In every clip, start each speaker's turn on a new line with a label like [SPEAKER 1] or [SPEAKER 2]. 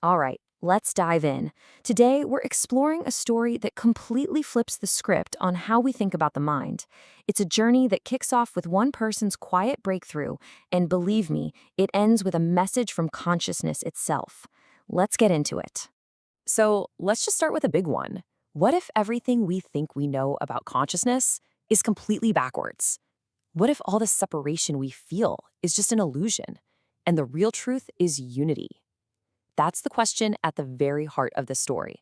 [SPEAKER 1] All right, let's dive in. Today, we're exploring a story that completely flips the script on how we think about the mind. It's a journey that kicks off with one person's quiet breakthrough, and believe me, it ends with a message from consciousness itself. Let's get into it.
[SPEAKER 2] So let's just start with a big one. What if everything we think we know about consciousness is completely backwards? What if all the separation we feel is just an illusion, and the real truth is unity? That's the question at the very heart of the story.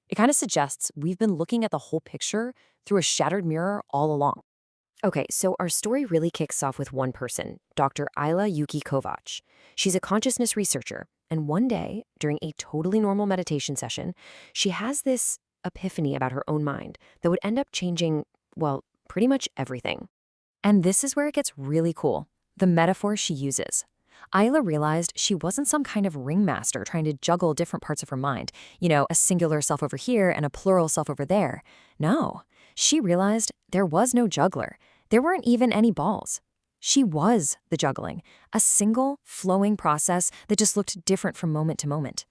[SPEAKER 2] It kind of suggests we've been looking at the whole picture through a shattered mirror all along.
[SPEAKER 1] Okay, so our story really kicks off with one person, Dr. Isla Yuki-Kovač. She's a consciousness researcher, and one day, during a totally normal meditation session, she has this epiphany about her own mind that would end up changing, well, pretty much everything. And this is where it gets really cool, the metaphor she uses. Isla realized she wasn't some kind of ringmaster trying to juggle different parts of her mind, a singular self over here and a plural self over there. No, she realized there was no juggler. There weren't even any balls. She was the juggling, a single, flowing process that just looked different from moment to moment.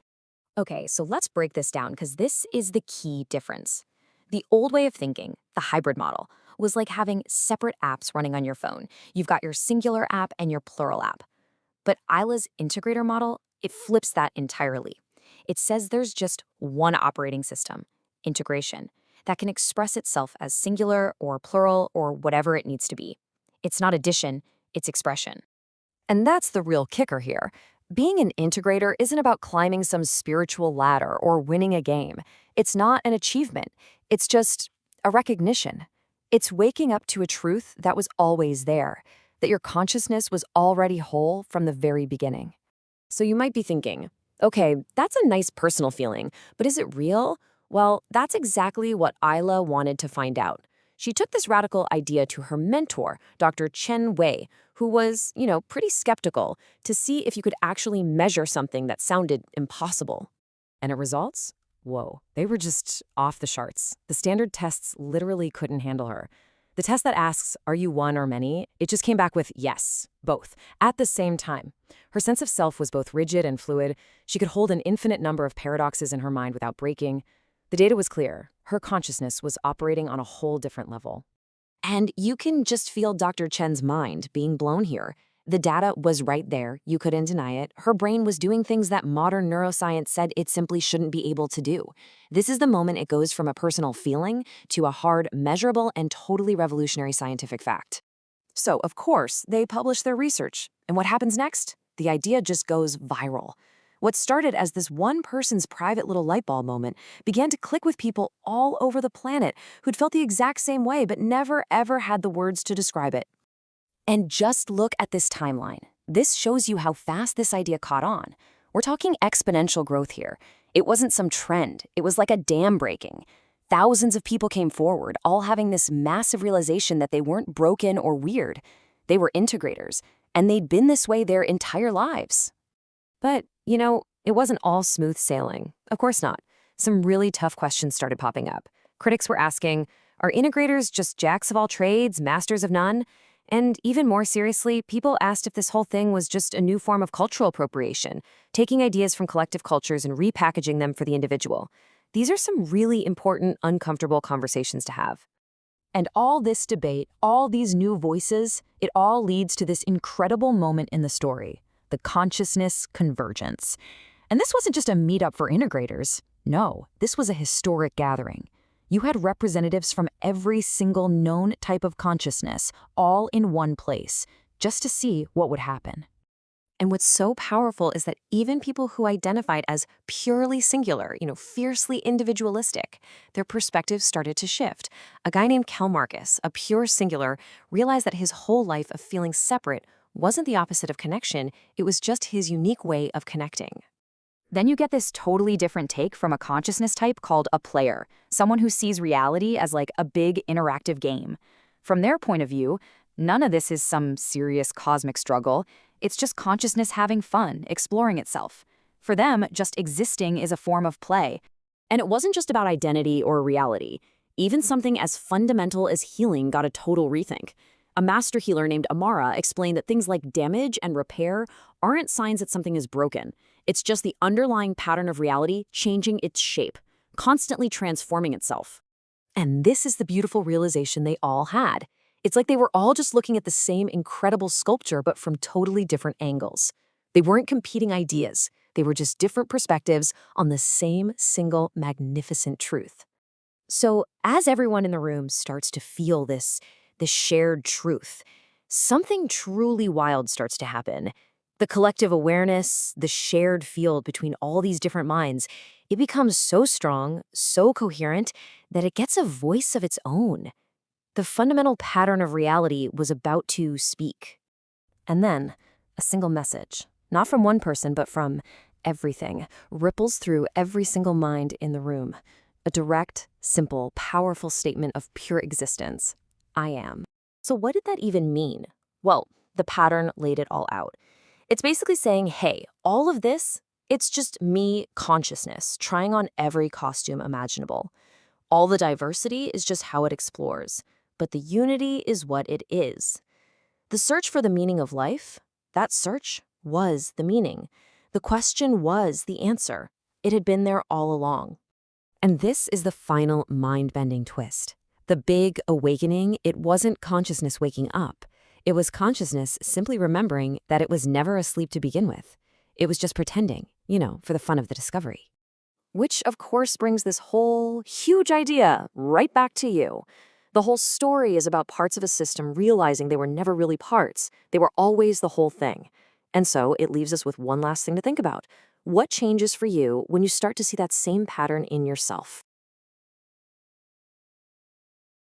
[SPEAKER 1] Okay, so let's break this down because this is the key difference. The old way of thinking, the hybrid model, was like having separate apps running on your phone. You've got your singular app and your plural app. But Isla's integrator model, it flips that entirely. It says there's just one operating system, integration, that can express itself as singular or plural or whatever it needs to be. It's not addition, it's expression.
[SPEAKER 2] And that's the real kicker here. Being an integrator isn't about climbing some spiritual ladder or winning a game. It's not an achievement. It's just a recognition. It's waking up to a truth that was always there, that your consciousness was already whole from the very beginning. So you might be thinking, okay, that's a nice personal feeling, but is it real? Well, that's exactly what Isla wanted to find out. She took this radical idea to her mentor, Dr. Chen Wei, who was, pretty skeptical, to see if you could actually measure something that sounded impossible. And her results? Whoa, they were just off the charts. The standard tests literally couldn't handle her. The test that asks, are you one or many? It just came back with yes, both, at the same time. Her sense of self was both rigid and fluid. She could hold an infinite number of paradoxes in her mind without breaking. The data was clear. Her consciousness was operating on a whole different level. And you can just feel Dr. Chen's mind being blown here. The data was right there. You couldn't deny it. Her brain was doing things that modern neuroscience said it simply shouldn't be able to do. This is the moment it goes from a personal feeling to a hard, measurable, and totally revolutionary scientific fact. So, of course, they publish their research. And what happens next? The idea just goes viral. What started as this one person's private little light bulb moment began to click with people all over the planet who'd felt the exact same way but never, ever had the words to describe it. And just look at this timeline. This shows you how fast this idea caught on. We're talking exponential growth here. It wasn't some trend. It was like a dam breaking. Thousands of people came forward, all having this massive realization that they weren't broken or weird. They were integrators, and they'd been this way their entire lives. But, it wasn't all smooth sailing. Of course not. Some really tough questions started popping up. Critics were asking, are integrators just jacks of all trades, masters of none? And even more seriously, people asked if this whole thing was just a new form of cultural appropriation, taking ideas from collective cultures and repackaging them for the individual. These are some really important, uncomfortable conversations to have. And all this debate, all these new voices, it all leads to this incredible moment in the story, the consciousness convergence. And this wasn't just a meetup for integrators. No, this was a historic gathering. You had representatives from every single known type of consciousness, all in one place, just to see what would happen. And what's so powerful is that even people who identified as purely singular, fiercely individualistic, their perspectives started to shift. A guy named Kel Marcus, a pure singular, realized that his whole life of feeling separate wasn't the opposite of connection, it was just his unique way of connecting. Then you get this totally different take from a consciousness type called a player, someone who sees reality as like a big interactive game. From their point of view, none of this is some serious cosmic struggle. It's just consciousness having fun, exploring itself. For them, just existing is a form of play. And it wasn't just about identity or reality. Even something as fundamental as healing got a total rethink. A master healer named Amara explained that things like damage and repair aren't signs that something is broken. It's just the underlying pattern of reality changing its shape, constantly transforming itself. And this is the beautiful realization they all had. It's like they were all just looking at the same incredible sculpture, but from totally different angles. They weren't competing ideas. They were just different perspectives on the same single magnificent truth. So as everyone in the room starts to feel this shared truth, something truly wild starts to happen. The collective awareness, the shared field between all these different minds, it becomes so strong, so coherent, that it gets a voice of its own. The fundamental pattern of reality was about to speak. And then, a single message, not from one person, but from everything, ripples through every single mind in the room. A direct, simple, powerful statement of pure existence. I am. So what did that even mean? Well, the pattern laid it all out. It's basically saying, hey, all of this, it's just me, consciousness, trying on every costume imaginable. All the diversity is just how it explores, but the unity is what it is. The search for the meaning of life, that search was the meaning. The question was the answer. It had been there all along. And this is the final mind-bending twist. The big awakening, it wasn't consciousness waking up. It was consciousness simply remembering that it was never asleep to begin with. It was just pretending, for the fun of the discovery. Which, of course, brings this whole huge idea right back to you. The whole story is about parts of a system realizing they were never really parts. They were always the whole thing. And so it leaves us with one last thing to think about. What changes for you when you start to see that same pattern in yourself?